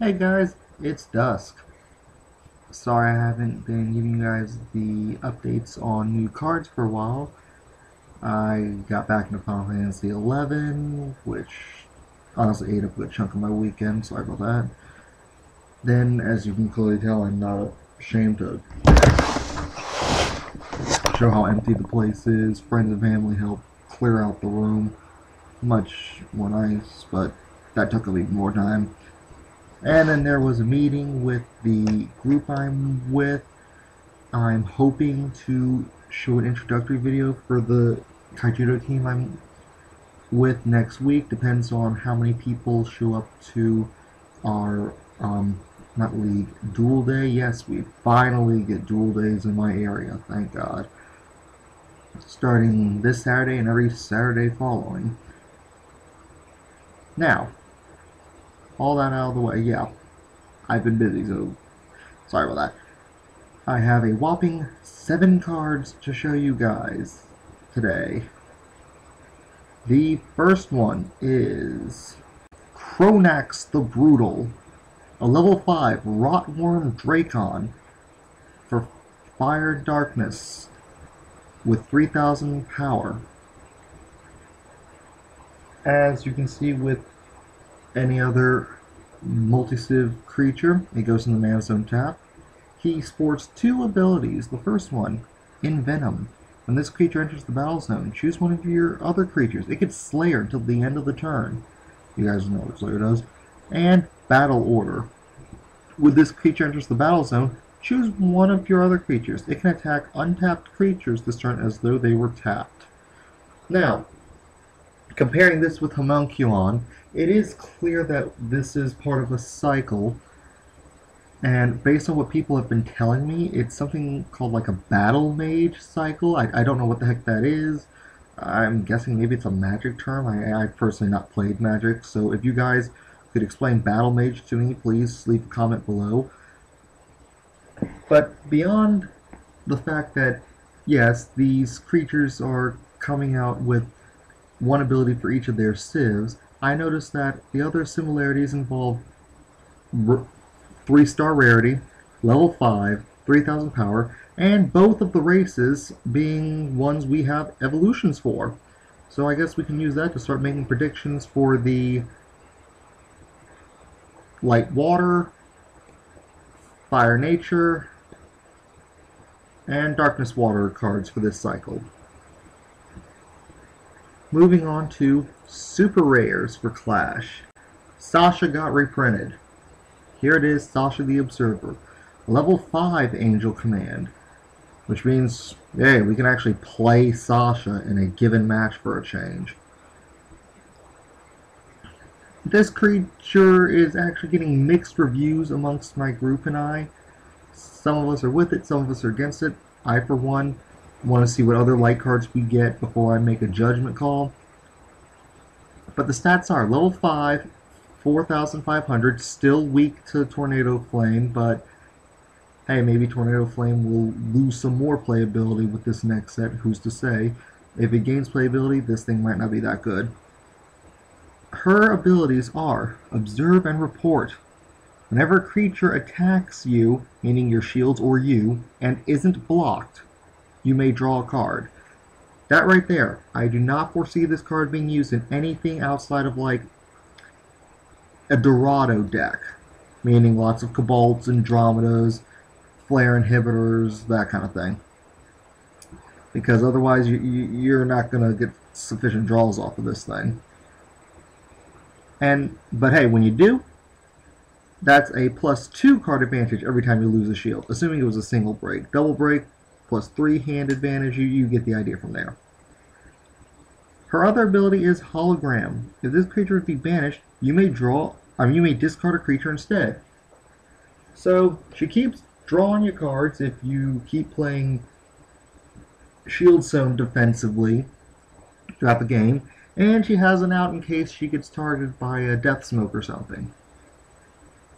Hey guys, it's Dusk. Sorry I haven't been giving you guys the updates on new cards for a while. I got back into Final Fantasy 11, which honestly ate up a good chunk of my weekend. Sorry about that. Then, as you can clearly tell, I'm not ashamed to show how empty the place is. Friends and family helped clear out the room. Much more nice, but that took a little more time. And then there was a meeting with the group I'm with. I'm hoping to show an introductory video for the Kaijudo team I'm with next week. Depends on how many people show up to our, not league, duel day. Yes, we finally get duel days in my area, thank God. Starting this Saturday and every Saturday following. Now, all that out of the way, yeah, I've been busy, so sorry about that. I have a whopping 7 cards to show you guys today. The first one is Kronax the Brutal, a level 5 Rotworm Dracon for Fire and Darkness with 3000 power. As you can see with any other multi-civ creature, it goes in the mana zone tap. He sports 2 abilities. The first one, Envenom. When this creature enters the battle zone, choose one of your other creatures. It gets Slayer until the end of the turn. You guys know what Slayer does. And Battle Order. When this creature enters the battle zone, choose one of your other creatures. It can attack untapped creatures this turn as though they were tapped. Now, comparing this with Homunculon, it is clear that this is part of a cycle. And based on what people have been telling me, it's something called like a battle mage cycle. I don't know what the heck that is. I'm guessing maybe it's a magic term. I've personally not played magic, so if you guys could explain battle mage to me, please leave a comment below. But beyond the fact that, yes, these creatures are coming out with one ability for each of their civs, I noticed that the other similarities involve 3-star rarity, level 5, 3000 power, and both of the races being ones we have evolutions for. So I guess we can use that to start making predictions for the light water, fire nature, and darkness water cards for this cycle. Moving on to super rares for Clash. Sasha got reprinted. Here it is, Sasha the Observer. Level 5 Angel Command. Which means, hey, we can actually play Sasha in a given match for a change. This creature is actually getting mixed reviews amongst my group and I. Some of us are with it, some of us are against it. I, for one, want to see what other light cards we get before I make a judgment call. But the stats are level 5, 4,500, still weak to Tornado Flame, but hey, maybe Tornado Flame will lose some more playability with this next set, who's to say. If it gains playability, this thing might not be that good. Her abilities are Observe and Report. Whenever a creature attacks you, meaning your shields or you, and isn't blocked, you may draw a card. That right there, I do not foresee this card being used in anything outside of like a Dorado deck, meaning lots of Cobalts, Andromedas, Flare Inhibitors, that kind of thing. Because otherwise you're not going to get sufficient draws off of this thing. But hey, when you do, that's a +2 card advantage every time you lose a shield, assuming it was a single break. Double break, +3 hand advantage, you get the idea from there. Her other ability is Hologram. If this creature would be banished, you may discard a creature instead. So she keeps drawing your cards if you keep playing Shield Zone defensively throughout the game, and she has an out in case she gets targeted by a Death Smoke or something.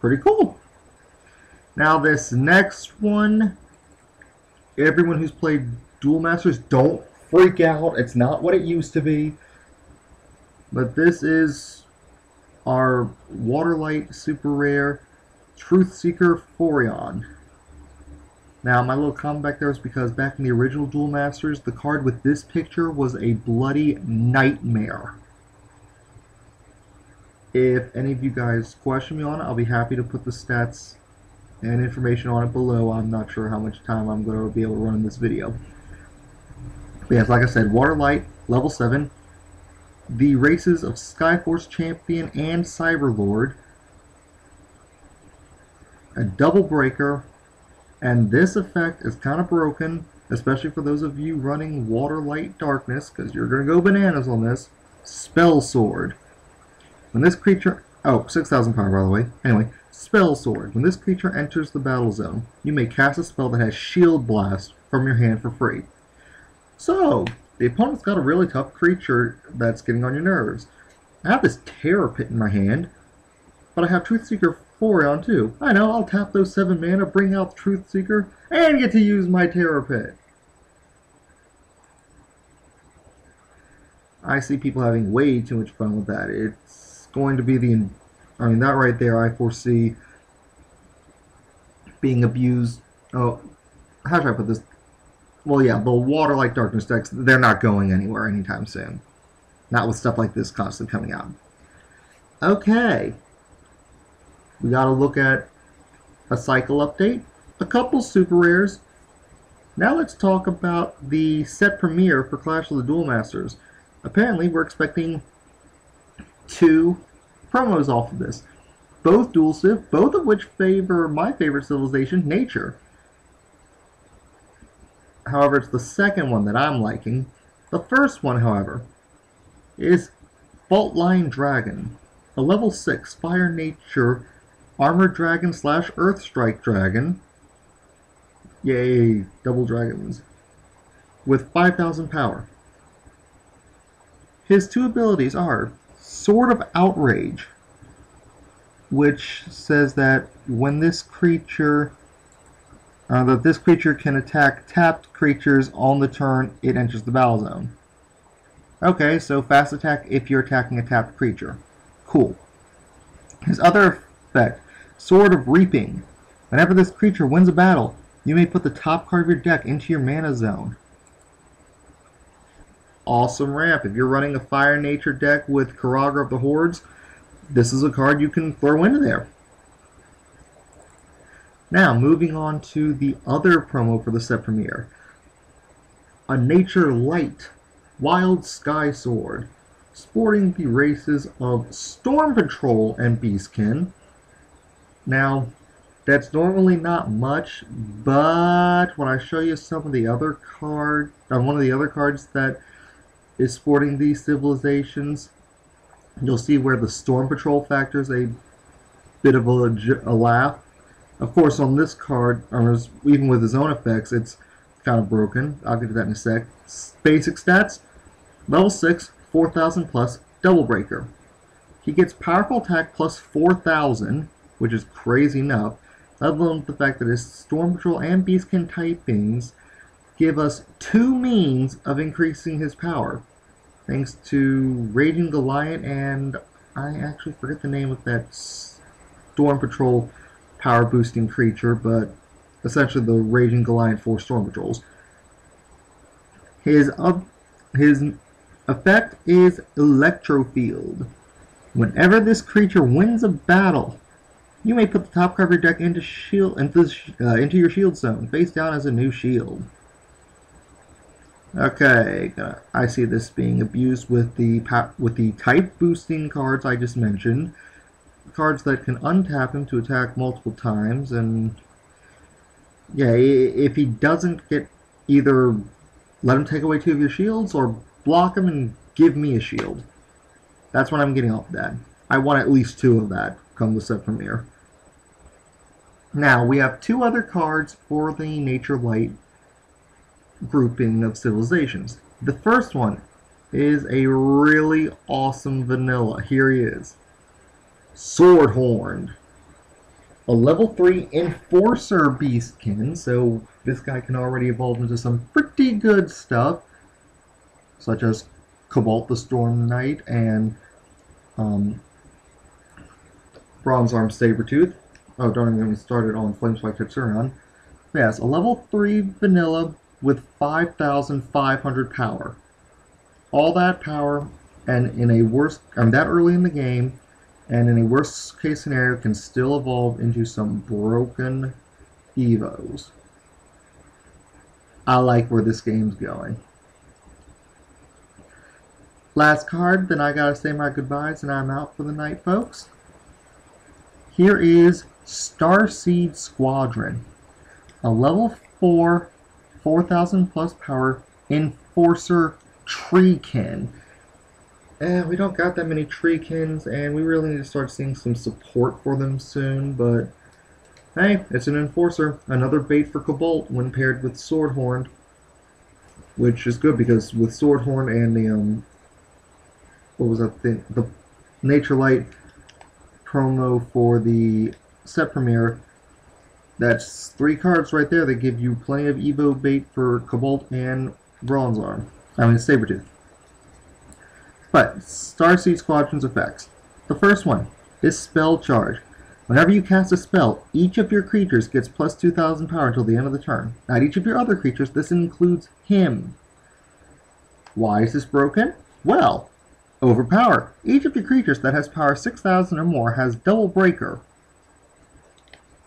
Pretty cool. Now this next one, everyone who's played Duel Masters, don't freak out. It's not what it used to be. But this is our Waterlight super rare. Truthseeker Forion. Now, my little comment back there is because back in the original Duel Masters, the card with this picture was a bloody nightmare. If any of you guys question me on it, I'll be happy to put the stats and information on it below. I'm not sure how much time I'm going to be able to run in this video. But yes, like I said, Water Light, level 7. The races of Skyforce Champion and Cyberlord. A double breaker. And this effect is kind of broken, especially for those of you running Water Light Darkness, because you're going to go bananas on this. Spell Sword. When this creature... Oh, 6,000 power, by the way. Anyway, Spell Sword. When this creature enters the battle zone, you may cast a spell that has Shield Blast from your hand for free. So, the opponent's got a really tough creature that's getting on your nerves. I have this Terror Pit in my hand, but I have Truthseeker Forion too. I know, I'll tap those 7 mana, bring out Truthseeker, and get to use my Terror Pit. I see people having way too much fun with that. It's going to be the... I mean, that right there I foresee being abused. Oh, how should I put this? Well, yeah, the Water Light Darkness decks, they're not going anywhere anytime soon. Not with stuff like this constantly coming out. Okay. We gotta look at a cycle update, a couple super rares. Now let's talk about the set premiere for Clash of the Duel Masters. Apparently, we're expecting 2 promos off of this. Both Dual Civ, both of which favor my favorite civilization, Nature. However, it's the second one that I'm liking. The first one, however, is Fault Line Dragon, a level 6 Fire Nature Armored Dragon / Earth Strike Dragon. Yay, double dragons. With 5,000 power. His 2 abilities are Sword of Outrage, which says that when this creature can attack tapped creatures on the turn it enters the battle zone. Okay, so fast attack if you're attacking a tapped creature. Cool. His other effect, Sword of Reaping. Whenever this creature wins a battle, you may put the top card of your deck into your mana zone. Awesome ramp. If you're running a Fire Nature deck with Karagra of the Hordes, this is a card you can throw into there. Now, moving on to the other promo for the set premiere. A Nature Light Wild Sky Sword, sporting the races of Storm Patrol and Beastkin. Now, that's normally not much, but when I show you some of the other cards, one of the other cards that is sporting these civilizations, you'll see where the Storm Patrol factors a bit of a laugh. Of course, on this card, or even with his own effects, it's kind of broken. I'll get to that in a sec. Basic stats, level 6, 4,000 plus, Double Breaker. He gets powerful attack plus 4,000, which is crazy enough, let alone the fact that his Storm Patrol and Beastkin typings give us 2 means of increasing his power. Thanks to Raging Goliath and I actually forget the name of that Storm Patrol power boosting creature, but essentially the Raging Goliath for Storm Patrols. His effect is Electro Field. Whenever this creature wins a battle, you may put the top card of your deck into your shield zone, face down as a new shield. Okay, I see this being abused with the type boosting cards I just mentioned. Cards that can untap him to attack multiple times, and yeah, if he doesn't get, either let him take away 2 of your shields or block him and give me a shield. That's what I'm getting off that. I want at least 2 of that come the set premiere. Now, we have 2 other cards for the Nature Light grouping of civilizations. The first one is a really awesome vanilla. Here he is. Swordhorn. A level 3 Enforcer Beastkin, so this guy can already evolve into some pretty good stuff, such as Cobalt the Storm Knight and Bronze Arm Sabretooth. Oh, don't even get me started on Flamespike Tetsuron. Yes, a level 3 vanilla with 5,500 power. All that power, and in a worst, that early in the game, and in a worst case scenario, can still evolve into some broken Evos. I like where this game's going. Last card, then I gotta say my goodbyes and I'm out for the night, folks. Here is Starseed Squadron, a level 4, 4,000 plus power Enforcer Treekin. We don't got that many Treekins, and we really need to start seeing some support for them soon, but hey, it's an Enforcer. Another bait for Cobalt when paired with Swordhorn, which is good because with Swordhorn and the, what was that thing? The Nature Light promo for the set premiere, that's 3 cards right there that give you plenty of Evo bait for Cobalt and Bronze Sabretooth. But Starseed Squadron's effects. The first one is Spell Charge. Whenever you cast a spell, each of your creatures gets plus 2,000 power until the end of the turn. Not each of your other creatures, this includes him. Why is this broken? Well, Overpower. Each of your creatures that has power 6,000 or more has Double Breaker.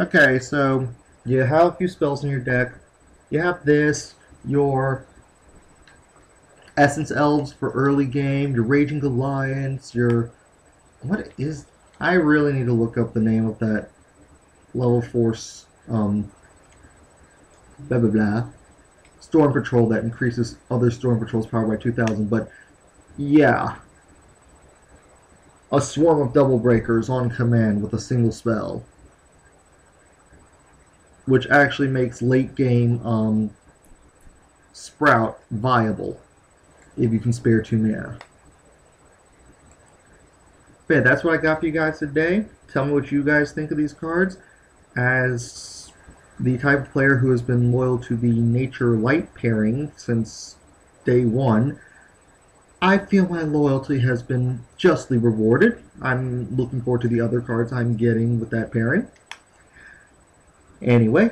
Okay, so you have a few spells in your deck. You have this, your Essence Elves for early game, your Raging Goliaths, your... What is... I really need to look up the name of that level 4, blah blah blah, Storm Patrol that increases other Storm Patrol's power by 2,000, but yeah. A swarm of Double Breakers on command with a single spell, which actually makes late game Sprout viable if you can spare 2 mana. But yeah, that's what I got for you guys today. Tell me what you guys think of these cards. As the type of player who has been loyal to the Nature Light pairing since day 1, I feel my loyalty has been justly rewarded. I'm looking forward to the other cards I'm getting with that pairing. Anyway,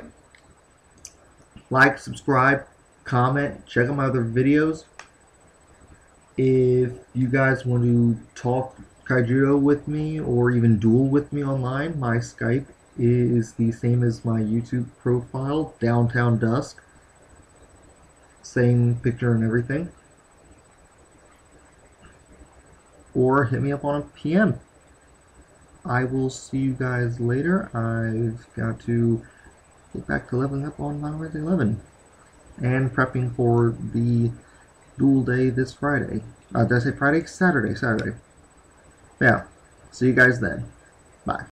like, subscribe, comment, check out my other videos. If you guys want to talk Kaijudo with me or even Duel with me online, my Skype is the same as my YouTube profile, Downtown Dusk. Same picture and everything. Or hit me up on a PM. I will see you guys later. I've got to get back to leveling up on Final Fantasy 11 and prepping for the Duel Day this Friday. Did I say Friday? Saturday. Yeah. See you guys then. Bye.